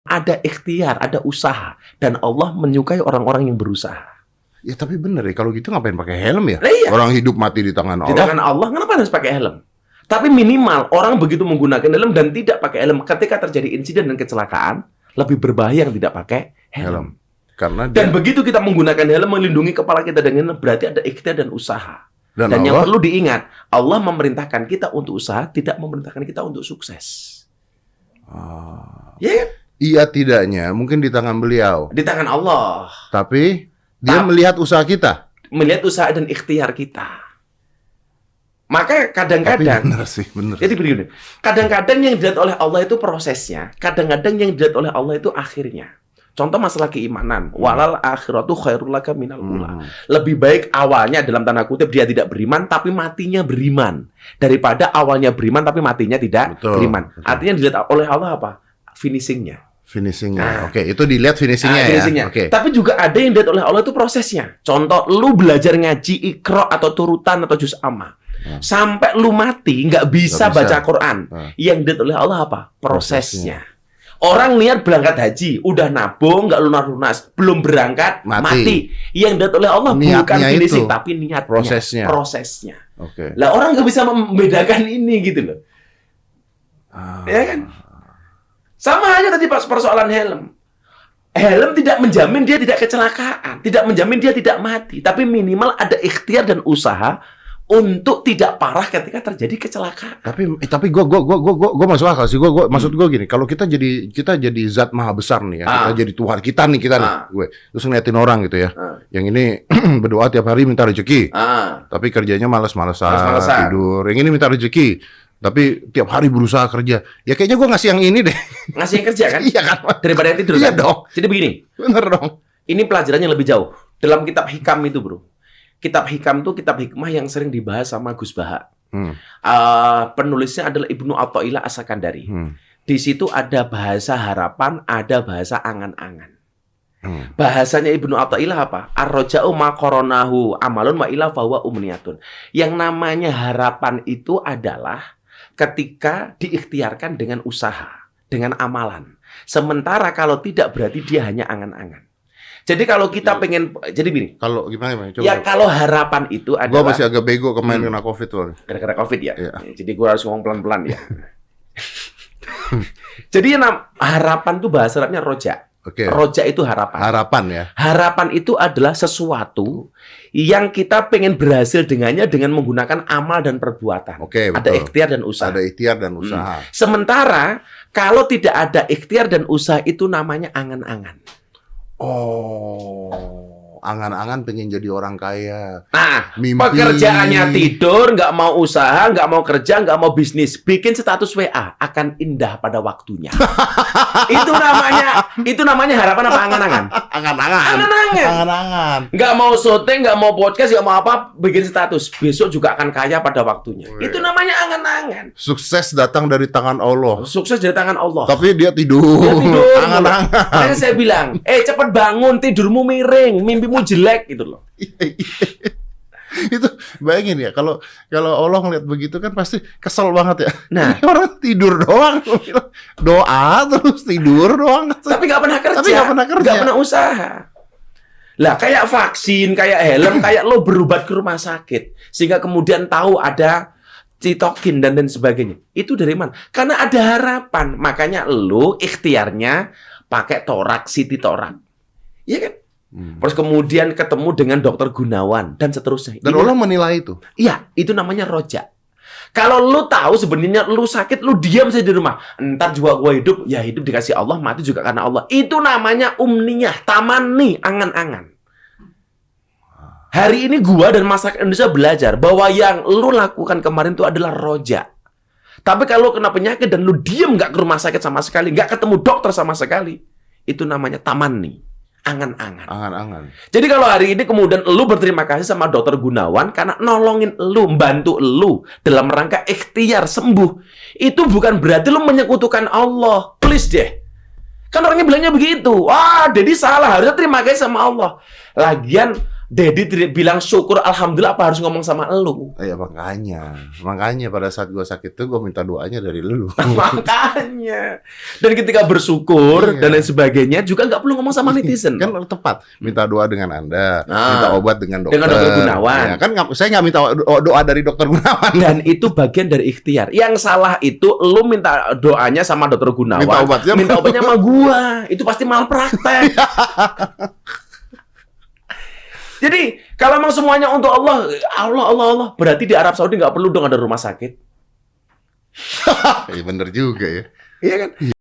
Ada ikhtiar, ada usaha. Dan Allah menyukai orang-orang yang berusaha. Ya tapi bener ya, kalau gitu ngapain pakai helm ya? Iya. Orang hidup mati di tangan Di Allah. tangan Allah, kenapa harus pakai helm? Tapi minimal orang begitu menggunakan helm dan tidak pakai helm, ketika terjadi insiden dan kecelakaan, lebih berbahaya yang tidak pakai helm. Karena Dan begitu kita menggunakan helm melindungi kepala kita dengan helm, berarti ada ikhtiar dan usaha. Dan yang perlu diingat, Allah memerintahkan kita untuk usaha, tidak memerintahkan kita untuk sukses. Ya kan? Iya tidaknya, mungkin di tangan beliau. Di tangan Allah. Tapi dia melihat usaha kita. Melihat usaha dan ikhtiar kita. Maka kadang-kadang, bener sih, bener. jadi begini, kadang-kadang yang dilihat oleh Allah itu prosesnya, kadang-kadang yang dilihat oleh Allah itu akhirnya. Contoh masalah keimanan, walal akhiratu khairul laka minal ula. Lebih baik awalnya dalam tanda kutip dia tidak beriman tapi matinya beriman daripada awalnya beriman tapi matinya tidak beriman. Artinya dilihat oleh Allah apa? Finishingnya. Oke, itu dilihat finishingnya ya. Oke. Tapi juga ada yang dilihat oleh Allah itu prosesnya. Contoh, lu belajar ngaji Iqra atau turutan atau juz amma. Sampai lu mati nggak bisa baca Quran. Yang dilihat oleh Allah apa? Prosesnya. Orang niat berangkat haji, udah nabung, nggak lunas-lunas, belum berangkat, mati. Yang dilihat oleh Allah bukan finishing, tapi niatnya, prosesnya. Oke. Lah orang nggak bisa membedakan ini gitu loh. Ya kan? Sama aja tadi pas persoalan helm. Helm tidak menjamin dia tidak kecelakaan, tidak menjamin dia tidak mati, tapi minimal ada ikhtiar dan usaha untuk tidak parah ketika terjadi kecelakaan. Tapi gue masuk akal sih. Maksud gue gini, kalau kita jadi zat maha besar nih ya, kita jadi Tuhan kita nih gue. Terus ngeliatin orang gitu ya. Yang ini berdoa tiap hari minta rezeki. Tapi kerjanya malas-malasan, tidur. Yang ini minta rezeki. Tapi tiap hari berusaha kerja. Ya kayaknya gue ngasih yang ini deh. Ngasih yang kerja kan? Iya kan? Daripada yang tidur iya kan? Dong. Jadi begini. Bener dong. Ini pelajarannya lebih jauh. Dalam kitab Hikam itu bro. Kitab Hikam itu kitab hikmah yang sering dibahas sama Gus Baha. Penulisnya adalah Ibnu Athaillah As-Sakandari. Di situ ada bahasa harapan, ada bahasa angan-angan. Bahasanya Ibnu Athaillah apa? Ar-raja'u ma qoronahu amalun wa ila fahuwa umniyatun. Yang namanya harapan itu adalah ketika diikhtiarkan dengan usaha, dengan amalan. Sementara kalau tidak berarti dia hanya angan-angan. Jadi kalau kita pengen, jadi begini. Kalau gimana? Coba. Ya kalau harapan itu adalah. Gue masih agak bego kemarin kena COVID tuh. Gara-gara COVID ya. Iya. Jadi gue harus ngomong pelan-pelan ya. Jadi harapan itu bahasa Arabnya roja. Roja itu harapan. Harapan ya. Harapan itu adalah sesuatu yang kita pengen berhasil dengannya dengan menggunakan amal dan perbuatan. Ada ikhtiar dan usaha. Ada ikhtiar dan usaha. Sementara kalau tidak ada ikhtiar dan usaha itu namanya angan-angan. Angan-angan pengen jadi orang kaya. Nah, pekerjaannya tidur, nggak mau usaha, nggak mau kerja, nggak mau bisnis. Bikin status WA, akan indah pada waktunya. Itu namanya harapan apa angan-angan? Angan-angan. Nggak mau syuting, nggak mau podcast, nggak mau apa, bikin status. Besok juga akan kaya pada waktunya. Itu namanya angan-angan. Sukses datang dari tangan Allah. Sukses dari tangan Allah. Tapi dia tidur. Angan-angan. Makanya saya bilang, cepat bangun, tidurmu miring, mimpimu jelek gitu loh. Itu bayangin ya, kalau Allah ngeliat begitu kan pasti kesel banget ya. Nah, ini orang tidur doang, doa terus tidur doang. Tapi nggak pernah kerja, nggak pernah usaha. Lah kayak vaksin, kayak helm, kayak lo berobat ke rumah sakit, sehingga kemudian tahu ada sitokin dan sebagainya. Itu dari mana? Karena ada harapan, makanya lo ikhtiarnya pakai torak, Siti Torak, iya kan? Terus kemudian ketemu dengan Dokter Gunawan dan seterusnya. Dan Allah menilai itu. Iya, itu namanya roja. Kalau lu tahu sebenarnya lu sakit, lu diam saja di rumah. Entar juga gua hidup, ya hidup dikasih Allah, mati juga karena Allah. Itu namanya umniyah, tamani, angan-angan. Hari ini gua dan masyarakat Indonesia belajar bahwa yang lu lakukan kemarin itu adalah roja. Tapi kalau kena penyakit dan lu diam nggak ke rumah sakit sama sekali, nggak ketemu dokter sama sekali, itu namanya tamani. Angan-angan. Jadi kalau hari ini kemudian lu berterima kasih sama Dokter Gunawan karena nolongin lu, membantu lu dalam rangka ikhtiar sembuh, itu bukan berarti lu menyekutukan Allah. Please deh. Kan orangnya bilangnya begitu. Wah, jadi salah. Harusnya terima kasih sama Allah. Lagian Dedi bilang syukur alhamdulillah apa harus ngomong sama elu? Ya makanya pada saat gue sakit tuh gue minta doanya dari lu. Makanya. Dan ketika bersyukur dan lain sebagainya juga nggak perlu ngomong sama netizen. Kan tepat. Minta doa dengan Anda, minta obat dengan dokter. Dengan dokter Gunawan. Ya, kan saya nggak minta doa dari dokter Gunawan. Dan itu bagian dari ikhtiar. Yang salah itu lu minta doanya sama dokter Gunawan. Minta obatnya sama gua. Itu pasti malpraktek. Jadi, kalau memang semuanya untuk Allah, berarti di Arab Saudi nggak perlu dong ada rumah sakit. Iya bener juga ya. Iya kan? Iya.